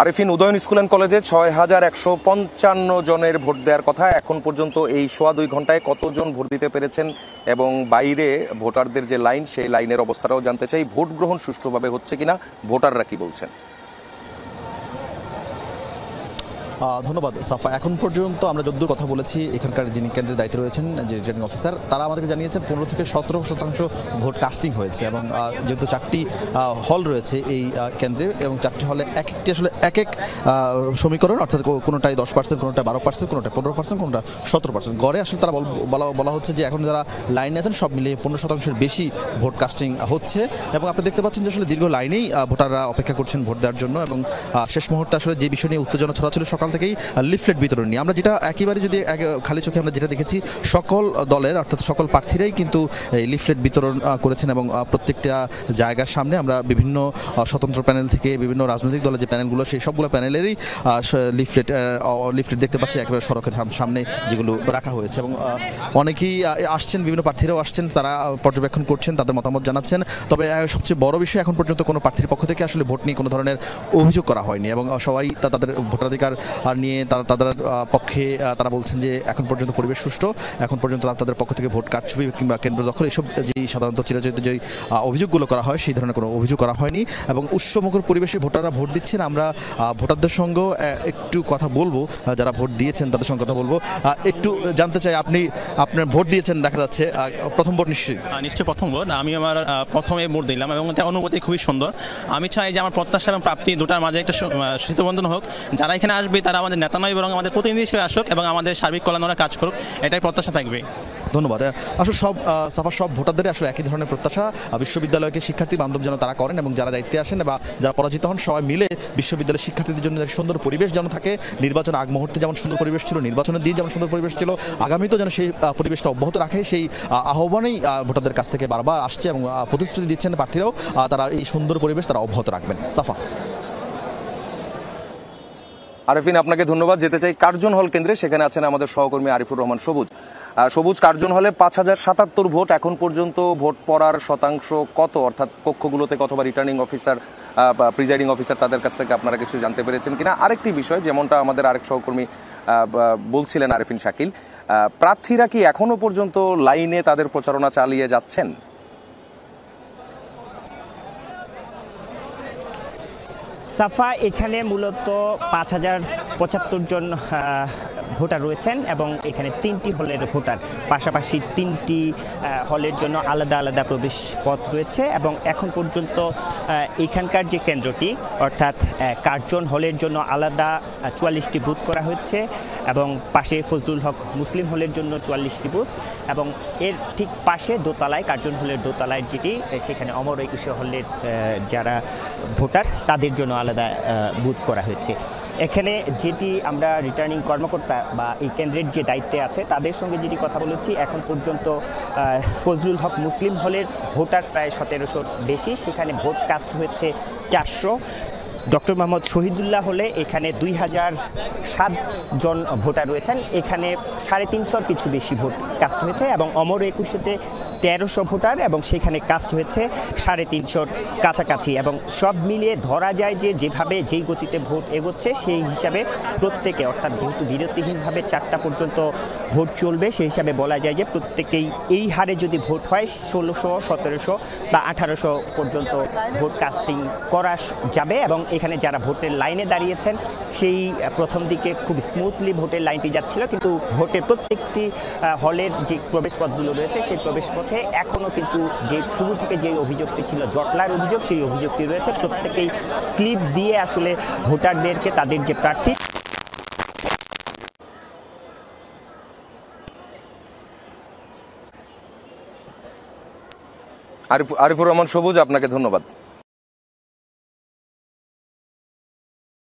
Arifin, Udayan school and কলেজে ৬,১৫৫ জনের vote দেওয়ার কথা। এখন পর্যন্ত এই সোয়া ২ ঘন্টায় কতজন ভোট দিতে পেরেছেন এবং বাইরে ভোটারদের যে লাইন, সেই লাইনের অবস্থাটাও জানতে চাই। ভোট গ্রহণ সুষ্ঠুভাবে হচ্ছে কিনা, ভোটাররা কি বলছেন? ধন্যবাদ সাফা। এখন পর্যন্ত আমরা যদ্দূর কথা বলেছি, এখানকার যিনি কেন্দ্রের দায়িত্বে রয়েছেন, যে রিটার্নিং অফিসার, তারা আমাদেরকে জানিয়েছেন ১৫ থেকে ১৭% ভোট কাস্টিং হয়েছে। এবং যেহেতু ৪টি হল রয়েছে এই কেন্দ্রে, এবং ৪টি হলে একটি আসলে এক সমীকরণ, অর্থাৎ কোনোটাই ১০%, কোনোটা ১২%, কোনোটা ১৫%, কোনোটা ১৭%। গড়ে আসলে তারা বলা হচ্ছে যে এখন যারা লাইনে আছেন সব মিলিয়ে ১৫%-এর বেশি ভোট কাস্টিং হচ্ছে। এবং আপনি দেখতে পাচ্ছেন যে আসলে দীর্ঘ লাইনেই ভোটাররা অপেক্ষা করছেন ভোট দেওয়ার জন্য। এবং শেষ মুহূর্তে আসলে যে বিষয় নিয়ে উত্তেজনা ছড়া ছিল সকাল থেকেই, লিফলেট বিতরণ নিয়ে আমরা যেটা একেবারে যদি খালি চোখে আমরা যেটা দেখেছি, সকল দলের অর্থাৎ সকল প্রার্থীরাই কিন্তু এই লিফলেট বিতরণ করেছেন। এবং প্রত্যেকটা জায়গার সামনে আমরা বিভিন্ন স্বতন্ত্র প্যানেল থেকে বিভিন্ন রাজনৈতিক দলের যে প্যানেলগুলো, সেই সবগুলো প্যানেলেরই লিফলেট দেখতে পাচ্ছি একেবারে সড়কের সামনে যেগুলো রাখা হয়েছে। এবং অনেকেই আসছেন, বিভিন্ন প্রার্থীরাও আসছেন, তারা পর্যবেক্ষণ করছেন, তাদের মতামত জানাচ্ছেন। তবে সবচেয়ে বড় বিষয়, এখন পর্যন্ত কোনো প্রার্থীর পক্ষ থেকে আসলে ভোট নিয়ে কোনো ধরনের অভিযোগ করা হয়নি। এবং সবাই তাদের ভোটাধিকার নিয়ে তাদের পক্ষে তারা বলছেন যে এখন পর্যন্ত পরিবেশ সুষ্ঠু, এখন পর্যন্ত তাদের পক্ষ থেকে ভোট কারচুপি কিংবা কেন্দ্র দখল, এসব যেই সাধারণত চিরাচরিত যেই অভিযোগগুলো করা হয়, সেই ধরনের কোনো অভিযোগ করা হয়নি। এবং উৎসমুখর পরিবেশে ভোটাররা ভোট দিচ্ছেন। আমরা ভোটারদের সঙ্গেও একটু কথা বলবো, যারা ভোট দিয়েছেন তাদের সঙ্গে কথা বলবো। একটু জানতে চাই, আপনার ভোট দিয়েছেন দেখা যাচ্ছে, প্রথম ভোট নিশ্চয়ই প্রথম ভোট। আমি আমার প্রথমে ভোট দিলাম এবং এটা অনুভূতি খুবই সুন্দর। আমি চাই যে আমার প্রত্যাশা এবং প্রাপ্তি দুটার মাঝে একটা সেতুবন্ধন হোক। যারা এখানে আসবে তারা আমাদের নেতা নয়, বরং আমাদের প্রতিনিধি হিসেবে আসুক এবং আমাদের সার্বিক কল্যাণ ওরা কাজ করুক, এটাই প্রত্যাশা থাকবে। ধন্যবাদ। আসলে সব ভোটারদের আসলে একই ধরনের প্রত্যাশা, বিশ্ববিদ্যালয়কে শিক্ষার্থী বান্ধব যেন তারা করেন এবং যারা দায়িত্বে আসেন বা যারা পরাজিত হন, সবাই মিলে বিশ্ববিদ্যালয়ের শিক্ষার্থীদের জন্য সুন্দর পরিবেশ যেন থাকে। নির্বাচন আগ মুহূর্তে যেমন সুন্দর পরিবেশ ছিল, নির্বাচনের দিন যেমন সুন্দর পরিবেশ ছিল, আগামীতেও যেন সেই পরিবেশটা অব্যাহত রাখে, সেই আহ্বানেই ভোটারদের কাছ থেকে বারবার আসছে এবং প্রতিশ্রুতি দিচ্ছেন প্রার্থীরাও, তারা এই সুন্দর পরিবেশ তারা অব্যাহত রাখবেন। সাফা। আরিফিন, আপনাকে ধন্যবাদ। যেতে চাই কার্জন হল কেন্দ্রে, সেখানে আছেন আমাদের সহকর্মী আরিফুর রহমান সবুজ। কার্জন হলে ৫,০৭৭ ভোট। এখন পর্যন্ত ভোট পড়ার শতাংশ কত, অর্থাৎ কক্ষগুলোতে অথবা রিটার্নিং অফিসার, প্রিজাইডিং অফিসার, তাদের কাছ থেকে আপনারা কিছু জানতে পেরেছেন কিনা? আরেকটি বিষয়, যেমনটা আমাদের আরেক সহকর্মী বলছিলেন আরিফিন শাকিল, প্রার্থীরা কি এখনো পর্যন্ত লাইনে তাদের প্রচারণা চালিয়ে যাচ্ছেন? সাফা, এখানে মূলত ৫,০৭৫ জন ভোটার রয়েছেন এবং এখানে ৩টি হলের ভোটার, পাশাপাশি 3টি হলের জন্য আলাদা আলাদা প্রবেশ পথ রয়েছে। এবং এখন পর্যন্ত এখানকার যে কেন্দ্রটি, অর্থাৎ কার্জন হলের জন্য আলাদা ৪৪টি বুথ করা হচ্ছে এবং পাশে ফজলুল হক মুসলিম হলের জন্য ৪৪টি বুথ, এবং এর ঠিক পাশে দোতলায়, কার্জন হলের দোতলায় যেটি, সেখানে অমর একুশে হলের যারা ভোটার তাদের জন্য আলাদা বুথ করা হয়েছে। এখানে যেটি আমরা রিটার্নিং কর্মকর্তা বা এই কেন্দ্রের যে দায়িত্বে আছে তাদের সঙ্গে যেটি কথা বলেছি, এখন পর্যন্ত ফজলুল হক মুসলিম হলের ভোটার প্রায় ১৭০০ বেশি, সেখানে ভোট কাস্ট হয়েছে ৪০০। ডক্টর মোহাম্মদ শহীদুল্লাহ হলে এখানে ২০০৭ জন ভোটার রয়েছেন, এখানে ৩৫০ কিছু বেশি ভোট কাস্ট হয়েছে। এবং অমর একুশেতে ১৩০০ ভোটার এবং সেখানে কাস্ট হয়েছে ৩৫০ কাছাকাছি। এবং সব মিলিয়ে ধরা যায় যে যেভাবে যেই গতিতে ভোট এগোচ্ছে, সেই হিসাবে প্রত্যেকে, অর্থাৎ যেহেতু বিরতিহীনভাবে ৪টা পর্যন্ত ভোট চলবে, সেই হিসাবে বলা যায় যে প্রত্যেকেই এই হারে যদি ভোট হয় ১৬০০, ১৭০০ বা ১৮০০ পর্যন্ত ভোট কাস্টিং করা যাবে। এবং এখানে যারা ভোটের লাইনে দাঁড়িয়েছেন, সেই প্রথম দিকে খুব স্মুথলি ভোটের লাইনটি যাচ্ছিল, কিন্তু ভোটের প্রত্যেকটি হলের যে প্রবেশপথগুলো রয়েছে, সেই প্রবেশপথে এখনও কিন্তু যে শুরু থেকে যে অভিযোগটি ছিল, জটলার অভিযোগ, সেই অভিযোগটি রয়েছে। প্রত্যেকেই স্লিপ দিয়ে আসলে ভোটারদেরকে তাদের যে প্রার্থী। আরিফুর রহমান সবুজ, আপনাকে ধন্যবাদ।